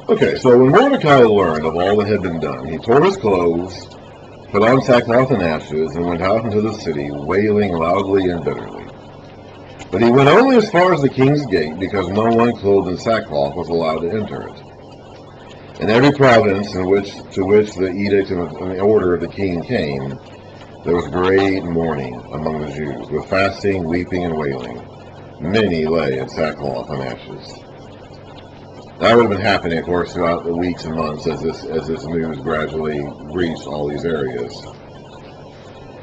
Okay, so when Mordecai learned of all that had been done, he tore his clothes, put on sackcloth and ashes, and went out into the city, wailing loudly and bitterly. But he went only as far as the king's gate, because no one clothed in sackcloth was allowed to enter it. In every province to which the edict and the order of the king came, there was great mourning among the Jews, with fasting, weeping, and wailing. Many lay in sackcloth and ashes. That would have been happening, of course, throughout the weeks and months as this news gradually reached all these areas.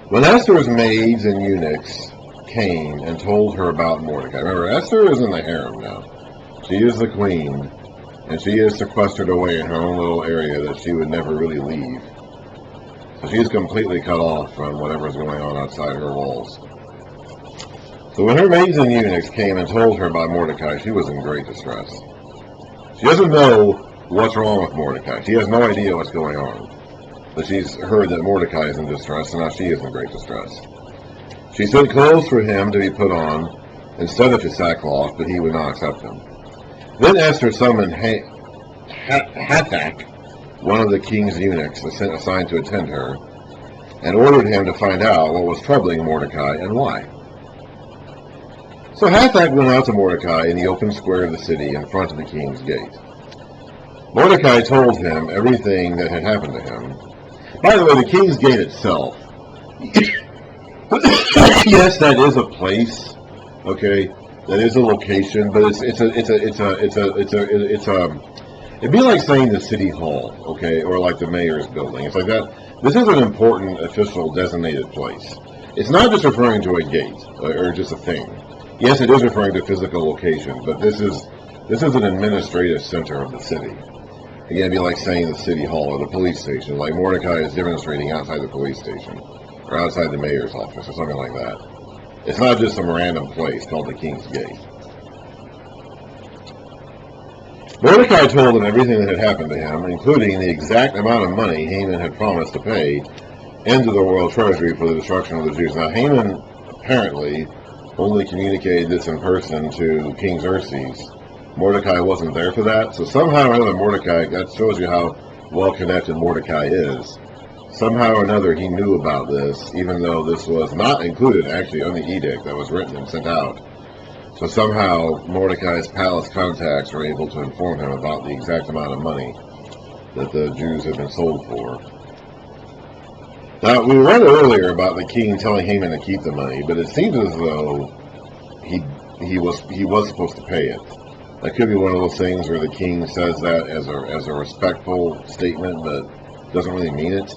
When Esther's maids and eunuchs came and told her about Mordecai, remember, Esther is in the harem now. She is the queen, and she is sequestered away in her own little area that she would never really leave. So she is completely cut off from whatever's going on outside her walls. So when her maids and eunuchs came and told her about Mordecai, she was in great distress. She doesn't know what's wrong with Mordecai. She has no idea what's going on. But she's heard that Mordecai is in distress, and now she is in great distress. She sent clothes for him to be put on instead of his sackcloth, but he would not accept them. Then Esther summoned Hathach, one of the king's eunuchs assigned to attend her, and ordered him to find out what was troubling Mordecai and why. So Hathach went out to Mordecai in the open square of the city in front of the king's gate. Mordecai told him everything that had happened to him. By the way, the king's gate itself, yes, that is a place, okay, that is a location, but it'd be like saying the city hall, okay, or like the mayor's building. It's like that. This is an important official designated place. It's not just referring to a gate or just a thing. Yes, it is referring to a physical location, but this is an administrative center of the city. Again, it'd be like saying the city hall or the police station, like Mordecai is demonstrating outside the police station or outside the mayor's office or something like that. It's not just some random place called the King's Gate. Mordecai told him everything that had happened to him, including the exact amount of money Haman had promised to pay into the royal treasury for the destruction of the Jews. Now, Haman apparently only communicated this in person to King Xerxes. Mordecai wasn't there for that, so somehow or another Mordecai, that shows you how well-connected Mordecai is. Somehow or another he knew about this, even though this was not included actually on the edict that was written and sent out. So somehow Mordecai's palace contacts were able to inform him about the exact amount of money that the Jews had been sold for. Now, we read earlier about the king telling Haman to keep the money, but it seems as though he was supposed to pay it. That could be one of those things where the king says that as a respectful statement, but doesn't really mean it.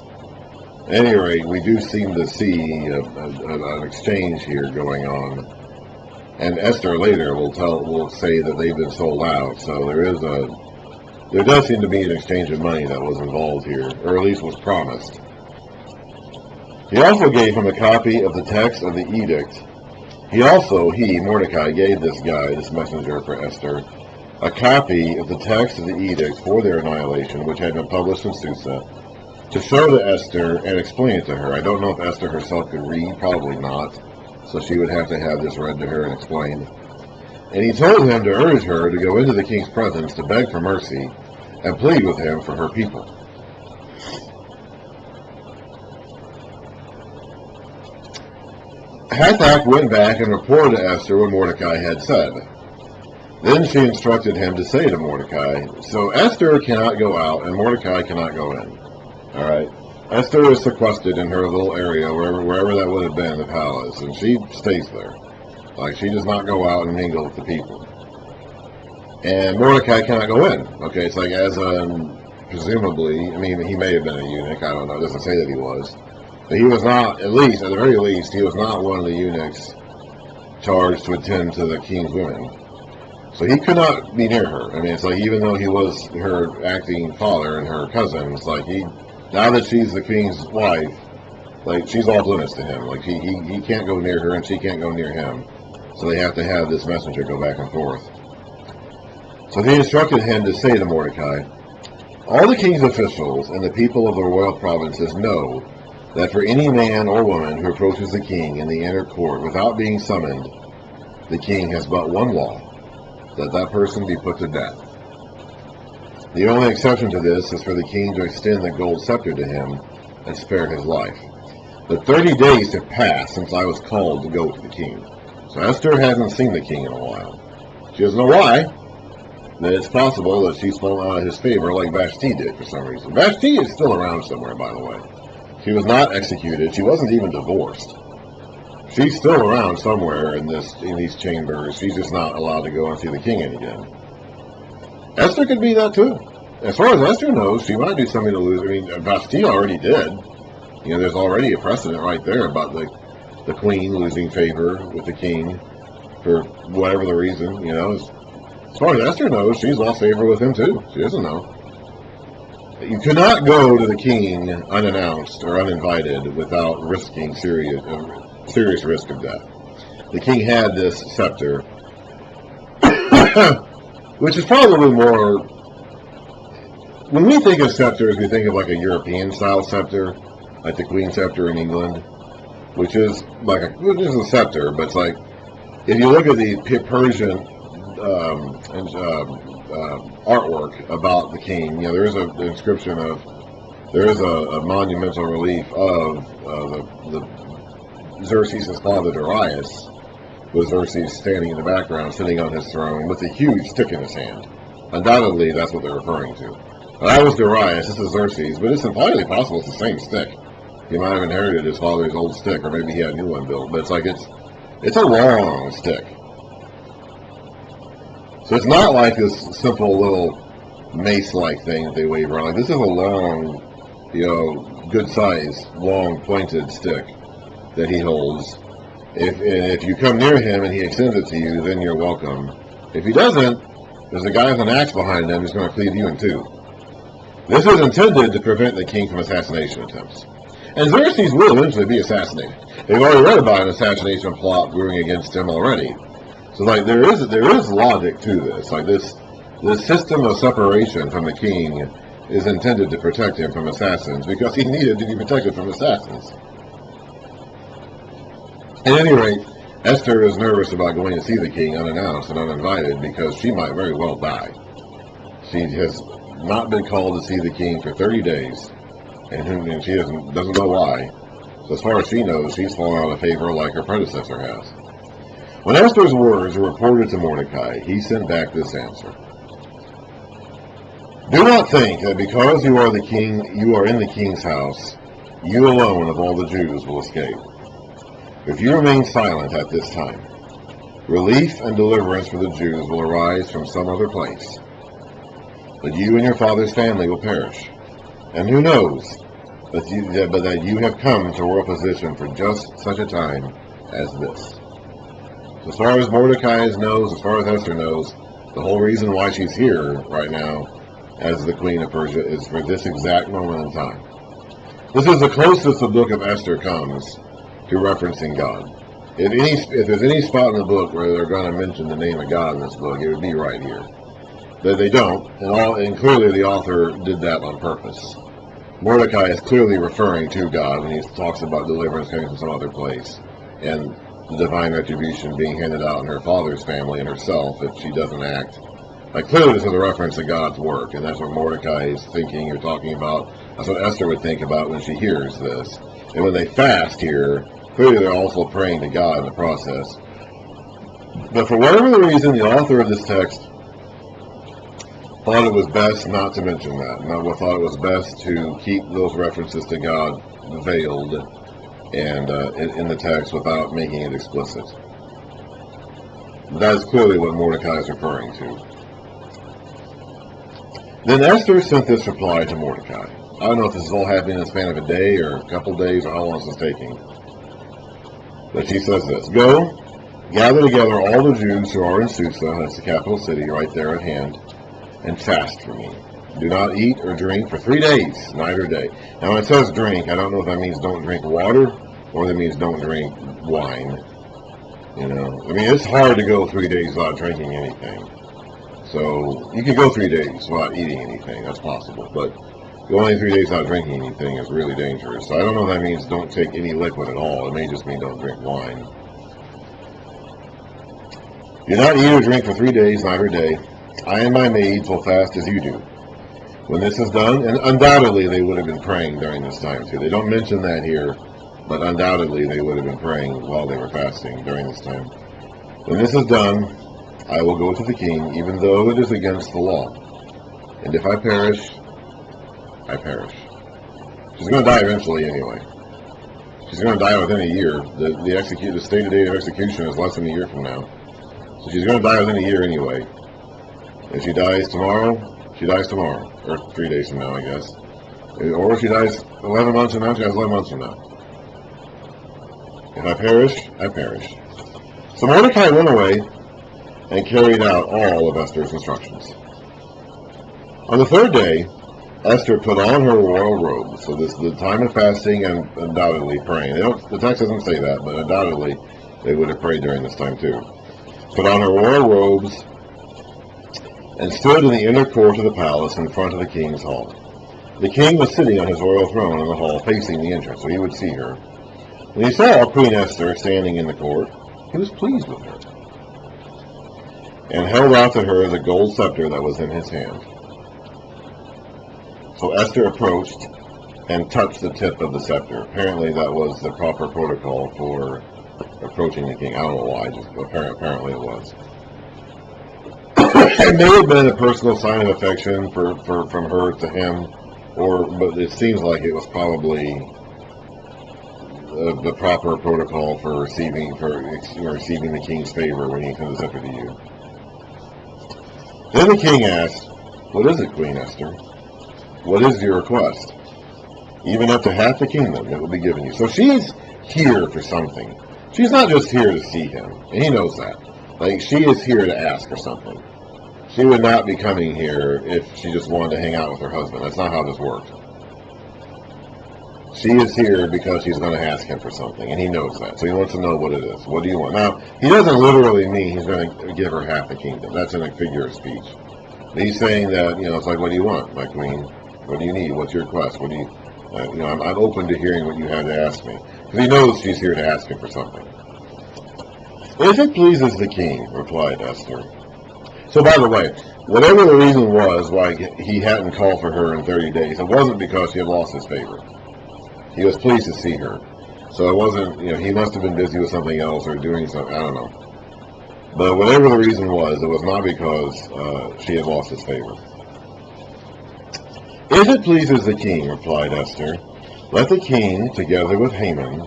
At any rate, we do seem to see an exchange here going on, and Esther later will say that they've been sold out. So there does seem to be an exchange of money that was involved here, or at least was promised. He also gave him a copy of the text of the edict. Mordecai, gave this messenger for Esther, a copy of the text of the edict for their annihilation, which had been published in Susa, to show to Esther and explain it to her. I don't know if Esther herself could read, probably not, so she would have to have this read to her and explained. And he told him to urge her to go into the king's presence to beg for mercy and plead with him for her people. Hathach went back and reported to Esther what Mordecai had said. Then she instructed him to say to Mordecai, so Esther cannot go out and Mordecai cannot go in. All right. Esther is sequestered in her little area, wherever that would have been in the palace, and she stays there. Like, she does not go out and mingle with the people. And Mordecai cannot go in. Okay, it's like presumably, I mean, he may have been a eunuch, I don't know, it doesn't say that he was. But he was not, at the very least, he was not one of the eunuchs charged to attend to the king's women. So he could not be near her. I mean, it's like, even though he was her acting father and her cousin, it's like now that she's the king's wife, like, she's off limits to him. Like, he can't go near her and she can't go near him. So they have to have this messenger go back and forth. So he instructed him to say to Mordecai, all the king's officials and the people of the royal provinces know that for any man or woman who approaches the king in the inner court without being summoned, the king has but one law, that that person be put to death. The only exception to this is for the king to extend the gold scepter to him and spare his life. But 30 days have passed since I was called to go to the king. So Esther hasn't seen the king in a while. She doesn't know why. That it's possible that she's fallen out of his favor like Vashti did for some reason. Vashti is still around somewhere, by the way. She was not executed. She wasn't even divorced. She's still around somewhere in these chambers. She's just not allowed to go and see the king again. Esther could be that too. As far as Esther knows, she might do something to lose. I mean, Vashti already did. You know, there's already a precedent right there about the queen losing favor with the king for whatever the reason. You know, as far as Esther knows, she's lost favor with him too. She doesn't know. You could not go to the king unannounced or uninvited without risking serious risk of death. The king had this scepter, which is probably more. When we think of scepters, we think of like a European-style scepter, like the Queen scepter in England, which is a scepter, but it's like if you look at the Persian artwork about the king, you know, there is an inscription there is a monumental relief of Xerxes' father Darius, with Xerxes standing in the background, sitting on his throne with a huge stick in his hand. Undoubtedly, that's what they're referring to. That was Darius, this is Xerxes, but it's entirely possible it's the same stick. He might have inherited his father's old stick, or maybe he had a new one built, but it's like it's a long stick. So it's not like this simple little mace-like thing that they wave around. Like, this is a long, you know, good size, long pointed stick that he holds. If you come near him and he extends it to you, then you're welcome. If he doesn't, there's a guy with an axe behind him who's going to cleave you in two. This is intended to prevent the king from assassination attempts. And Xerxes will eventually be assassinated. They've already read about an assassination plot brewing against him already. So like there is logic to this. Like this system of separation from the king is intended to protect him from assassins, because he needed to be protected from assassins. At any rate, Esther is nervous about going to see the king unannounced and uninvited because she might very well die. She has not been called to see the king for 30 days, and she doesn't know why. So as far as she knows, she's fallen out of favor like her predecessor has. When Esther's words were reported to Mordecai, he sent back this answer. Do not think that because you are in the king's house, you alone of all the Jews will escape. If you remain silent at this time, relief and deliverance for the Jews will arise from some other place. But you and your father's family will perish. And who knows but that you have come to a royal position for just such a time as this. As far as Mordecai knows, as far as Esther knows, the whole reason why she's here right now as the Queen of Persia is for this exact moment in time. This is the closest the book of Esther comes to referencing God. If there's any spot in the book where they're going to mention the name of God in this book, it would be right here. But they don't, and clearly the author did that on purpose. Mordecai is clearly referring to God when he talks about deliverance coming from some other place, and the divine retribution being handed out in her father's family and herself if she doesn't act. Like, clearly this is a reference to God's work, and that's what Mordecai is thinking or talking about. That's what Esther would think about when she hears this. And when they fast here, clearly they're also praying to God in the process. But for whatever the reason, the author of this text thought it was best not to mention that. Thought it was best to keep those references to God veiled and in the text without making it explicit. That is clearly what Mordecai is referring to. Then Esther sent this reply to Mordecai. I don't know if this is all happening in the span of a day or a couple of days or how long this is taking. But she says this: Go, gather together all the Jews who are in Susa, that's the capital city right there at hand, and fast for me. Do not eat or drink for 3 days, night or day. Now when it says drink, I don't know if that means don't drink water or that means don't drink wine. You know, I mean, it's hard to go 3 days without drinking anything. So you can go 3 days without eating anything, that's possible. But going 3 days without drinking anything is really dangerous. So I don't know if that means don't take any liquid at all. It may just mean don't drink wine. Do not eat or drink for 3 days, night or day. I and my maids will fast as you do. When this is done, and undoubtedly they would have been praying during this time too. They don't mention that here, but undoubtedly they would have been praying while they were fasting during this time. When this is done, I will go to the king, even though it is against the law. And if I perish, I perish. She's going to die eventually anyway. She's going to die within a year. The stated date of execution is less than a year from now. So she's going to die within a year anyway. If she dies tomorrow, she dies tomorrow. Or 3 days from now, I guess. Or if she dies 11 months from now, she dies 11 months from now. If I perish, I perish. So Mordecai went away and carried out all of Esther's instructions. On the third day, Esther put on her royal robe. So this is the time of fasting and undoubtedly praying. The text doesn't say that, but undoubtedly they would have prayed during this time too. Put on her royal robes and stood in the inner court of the palace in front of the king's hall. The king was sitting on his royal throne in the hall facing the entrance, so he would see her. When he saw Queen Esther standing in the court, he was pleased with her and held out to her the gold scepter that was in his hand. So Esther approached and touched the tip of the scepter. Apparently that was the proper protocol for approaching the king. I don't know why, just apparently it was. It may have been a personal sign of affection from her to him, but it seems like it was probably the proper protocol for receiving the king's favor when he comes up to you. Then the king asked, "What is it, Queen Esther? What is your request? Even up to half the kingdom, it will be given you." So she's here for something. She's not just here to see him, and he knows that. Like, she is here to ask for something. She would not be coming here if she just wanted to hang out with her husband. That's not how this worked. She is here because she's going to ask him for something, and he knows that. So he wants to know what it is. What do you want? Now, he doesn't literally mean he's going to give her half the kingdom. That's in a figure of speech. He's saying that, it's like, what do you want, my queen? What do you need? What's your request? What do you, I'm open to hearing what you have to ask me. Because he knows she's here to ask him for something. "If it pleases the king," replied Esther. So, by the way, whatever the reason was why he hadn't called for her in 30 days, it wasn't because he had lost his favor. He was pleased to see her. So it wasn't, he must have been busy with something else or doing something, I don't know. But whatever the reason was, it was not because she had lost his favor. "If it pleases the king," replied Esther, "let the king, together with Haman,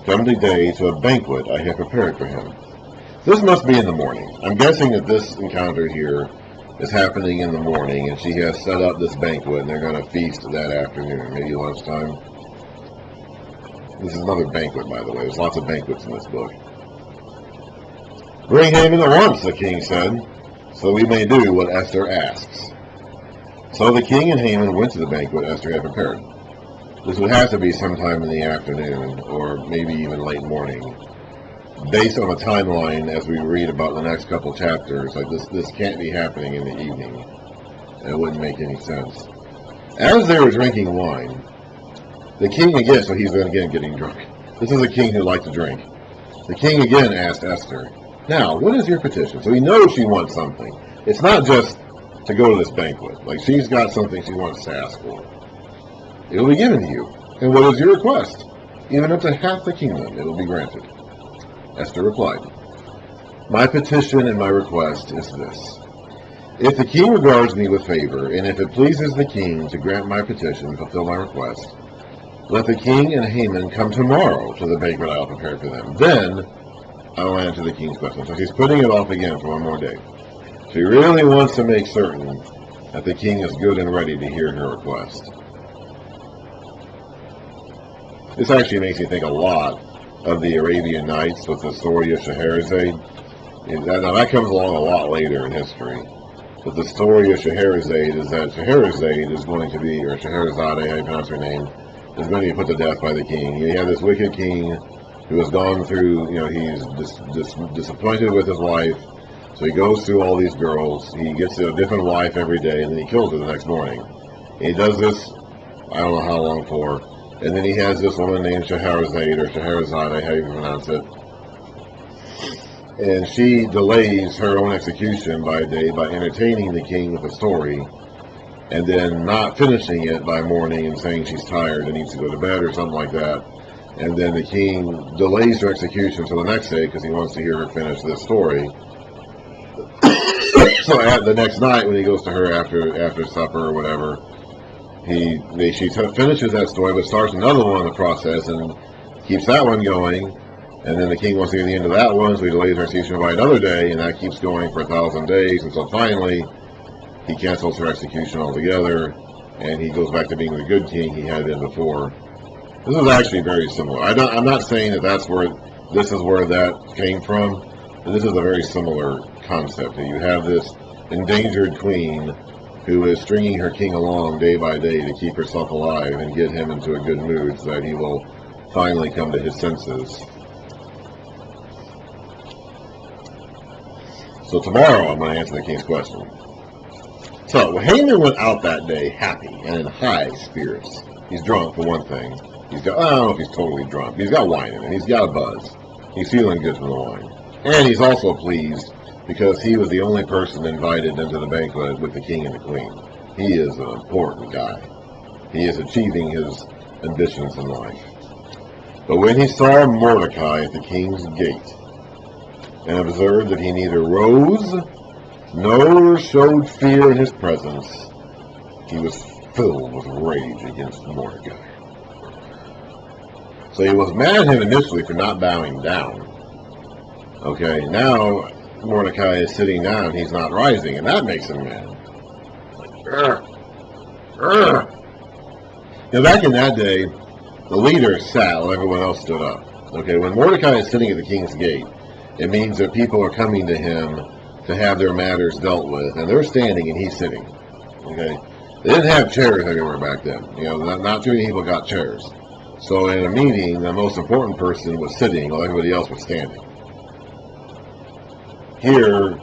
come today to a banquet I have prepared for him." This must be in the morning. I'm guessing that this encounter here is happening in the morning, and she has set up this banquet, and they're going to feast that afternoon, maybe lunchtime. This is another banquet, by the way. There's lots of banquets in this book. "Bring Haman at once," the king said, "so we may do what Esther asks." So the king and Haman went to the banquet Esther had prepared. This would have to be sometime in the afternoon, or maybe even late morning. Based on a timeline, as we read about the next couple chapters, like this can't be happening in the evening. It wouldn't make any sense. As they were drinking wine, the king again, so he's again getting drunk. This is a king who liked to drink. The king again asked Esther, "Now, what is your petition?" So he knows she wants something. It's not just to go to this banquet. Like, she's got something she wants to ask for. "It will be given to you. And what is your request? Even up to half the kingdom, it will be granted." Esther replied, "My petition and my request is this. If the king regards me with favor, and if it pleases the king to grant my petition and fulfill my request, let the king and Haman come tomorrow to the banquet I will prepare for them. Then I will answer the king's question." So she's putting it off again for one more day. She really wants to make certain that the king is good and ready to hear her request. This actually makes me think a lot of the Arabian Nights with the story of Scheherazade. Now that comes along a lot later in history. But the story of Scheherazade is that Scheherazade is going to be, or Scheherazade, how you pronounce her name, is going to be put to death by the king. You have this wicked king who has gone through, he's disappointed with his wife, so he goes through all these girls. He gets a different wife every day, and then he kills her the next morning. And he does this, I don't know how long for, and then he has this woman named Scheherazade, or Scheherazade, how you pronounce it. And she delays her own execution by a day by entertaining the king with a story and then not finishing it by morning and saying she's tired and needs to go to bed or something like that. And then the king delays her execution till the next day because he wants to hear her finish this story. So the next night when he goes to her after supper or whatever, she finishes that story but starts another one in the process and keeps that one going. And then the king wants to get the end of that one, so he delays her execution by another day, and that keeps going for 1,000 days until finally he cancels her execution altogether, and he goes back to being the good king he had been before. This is actually very similar. I'm not saying that this is where that came from, but this is a very similar concept. You have this endangered queen who is stringing her king along day by day to keep herself alive and get him into a good mood so that he will finally come to his senses. So tomorrow I'm going to answer the king's question. So Haman went out that day happy and in high spirits. He's drunk for one thing. I don't know if he's totally drunk. He's got wine in him. He's got a buzz. He's feeling good from the wine. And he's also pleased because he was the only person invited into the banquet with the king and the queen. He is an important guy. He is achieving his ambitions in life. But when he saw Mordecai at the king's gate and observed that he neither rose nor showed fear in his presence, he was filled with rage against Mordecai. So he was mad at him initially for not bowing down. Okay, now Mordecai is sitting down, he's not rising, and that makes him mad. Now back in that day, the leader sat while everyone else stood up. Okay, when Mordecai is sitting at the king's gate, it means that people are coming to him to have their matters dealt with, and they're standing and he's sitting. Okay, they didn't have chairs everywhere back then. Not too many people got chairs. So in a meeting, the most important person was sitting while everybody else was standing. Here,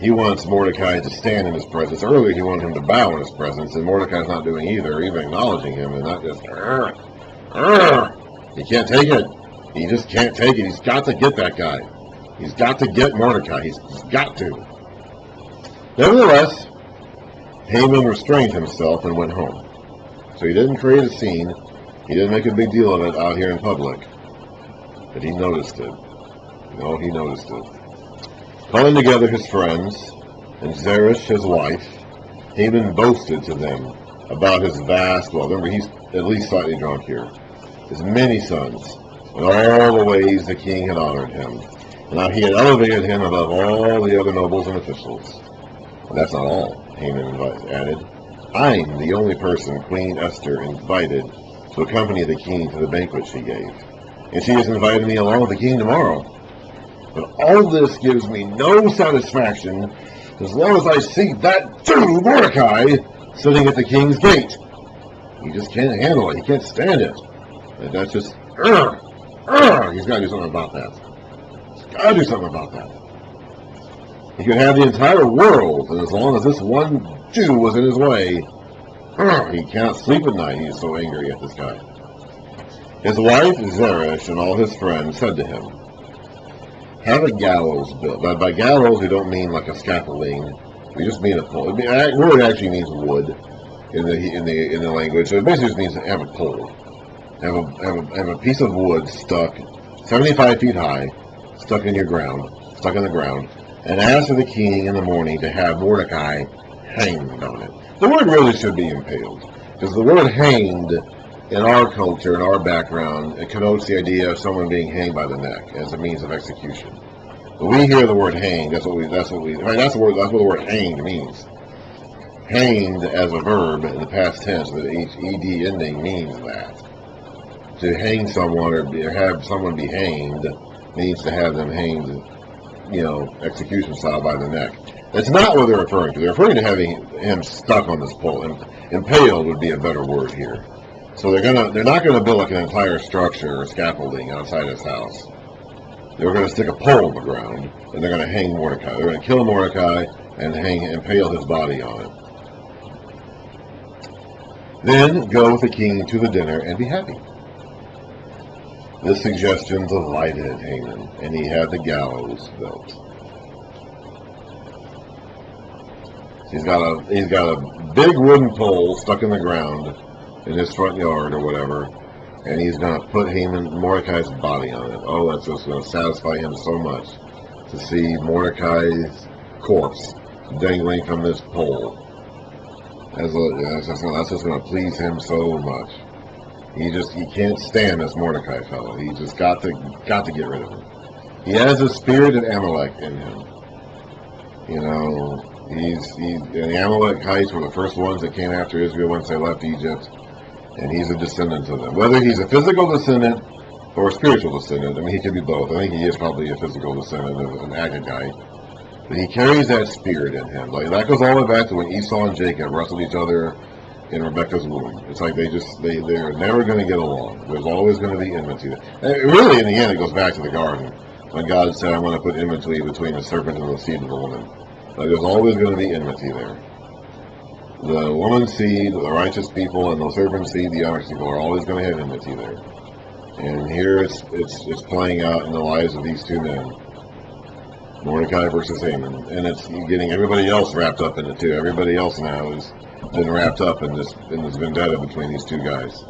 he wants Mordecai to stand in his presence. Earlier, he wanted him to bow in his presence, and Mordecai's not doing either, even acknowledging him, and not just, he can't take it. He just can't take it. He's got to get that guy. He's got to get Mordecai. He's got to. Nevertheless, Haman restrained himself and went home. So he didn't create a scene. He didn't make a big deal of it out here in public. But he noticed it. He noticed it. Calling together his friends and Zeresh his wife, Haman boasted to them about his vast, remember he's at least slightly drunk here, his many sons, and all the ways the king had honored him. And how he had elevated him above all the other nobles and officials. And that's not all, Haman added. I'm the only person Queen Esther invited to accompany the king to the banquet she gave. And she has invited me along with the king tomorrow. But all this gives me no satisfaction as long as I see that Jew Mordecai sitting at the king's gate. He just can't handle it. He can't stand it. And that's just, he's got to do something about that. Gotta do something about that. He could have the entire world, and as long as this one Jew was in his way, he can't sleep at night. He's so angry at this guy. His wife Zeresh and all his friends said to him, "Have a gallows built." By gallows, we don't mean like a scaffolding. We just mean a pole. The word actually means wood in the language. So it basically just means have a pole, have a piece of wood stuck 75 feet high. Stuck in the ground, and ask the king in the morning to have Mordecai hanged on it. The word really should be impaled, because the word hanged in our culture, in our background, it connotes the idea of someone being hanged by the neck as a means of execution. When we hear the word hanged, that's what the word hanged means. Hanged as a verb in the past tense, the ed ending means that. To hang someone or have someone be hanged means to have them hanged, execution style by the neck. That's not what they're referring to. They're referring to having him stuck on this pole. Impaled would be a better word here. So they're not gonna build like an entire structure or scaffolding outside his house. They're gonna stick a pole in the ground and they're gonna hang Mordecai. They're gonna kill Mordecai and impale his body on it. Then go with the king to the dinner and be happy. This suggestion delighted Haman, and he had the gallows built. He's got a big wooden pole stuck in the ground in his front yard or whatever, and he's going to put Mordecai's body on it. Oh, that's just going to satisfy him so much to see Mordecai's corpse dangling from this pole. That's just going to please him so much. He can't stand this Mordecai fellow. He just got to get rid of him. He has a spirit of Amalek in him. You know, the Amalekites were the first ones that came after Israel once they left Egypt, and he's a descendant of them. Whether he's a physical descendant or a spiritual descendant, I mean, he could be both. I think he is probably a physical descendant of an Agagite. But he carries that spirit in him. Like, that goes all the way back to when Esau and Jacob wrestled each other in Rebekah's womb. It's like they're never going to get along. There's always going to be enmity. Really, in the end, it goes back to the garden, when God said, I'm going to put enmity between the serpent and the seed of the woman. Like, there's always going to be enmity there. The woman's seed, the righteous people, and the serpent's seed, the honest people, are always going to have enmity there. And here it's playing out in the lives of these two men, Mordecai versus Haman, and it's getting everybody else wrapped up in it too. Everybody else now has been wrapped up in this vendetta between these two guys.